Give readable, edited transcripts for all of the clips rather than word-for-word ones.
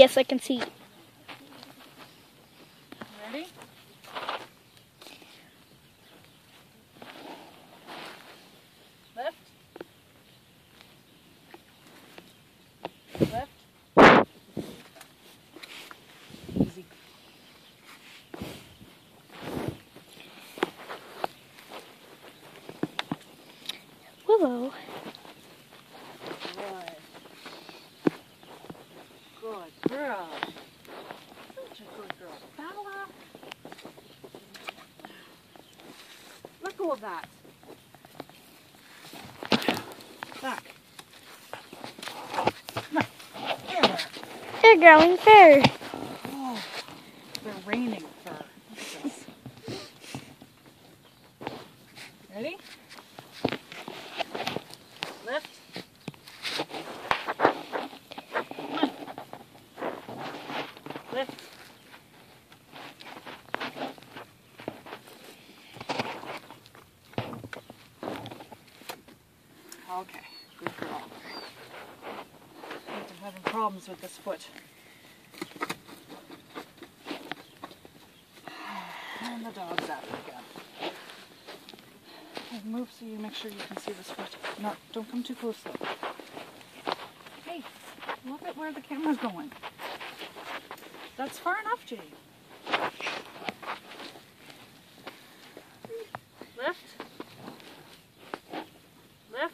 Yes, I can see. Ready? Lift. Lift. Easy. Willow. Good. Good girl. Such a good girl. Bella. Let go of that. Back. No. There. They're growing fur. Oh, they're raining fur. Look at this. Ready? Lift. Come on. Lift. Okay, good girl. I'm having problems with this foot. And the dog's at it again. Okay, move so you make sure you can see this foot. No, don't come too close though. Hey, look at where the camera's going. That's far enough, Jade. Lift. Lift.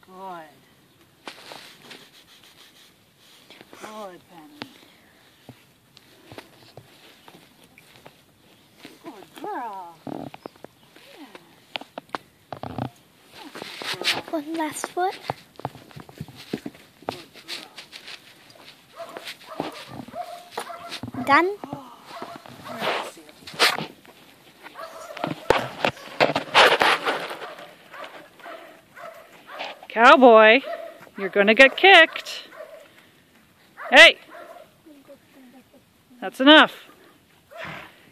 Good. Good, Penny. Good girl. Yeah. Good girl. One last foot. Good girl. Done. Oh, let's see it. Cowboy, you're gonna get kicked. Hey! That's enough.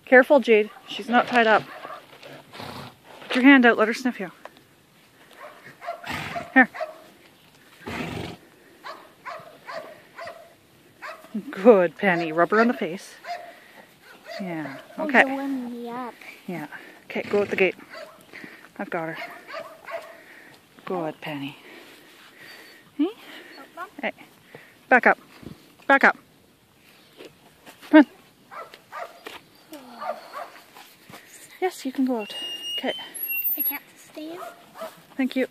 Careful, Jade. She's not tied up. Put your hand out. Let her sniff you. Here. Good, Penny. Rub her on the face. Yeah. Okay. You're warming me up. Yeah. Okay, go at the gate. I've got her. Good, Penny. Hey? Hey. Back up. Back up. Come on. Yes, you can go out. Okay. I can't stand. Thank you.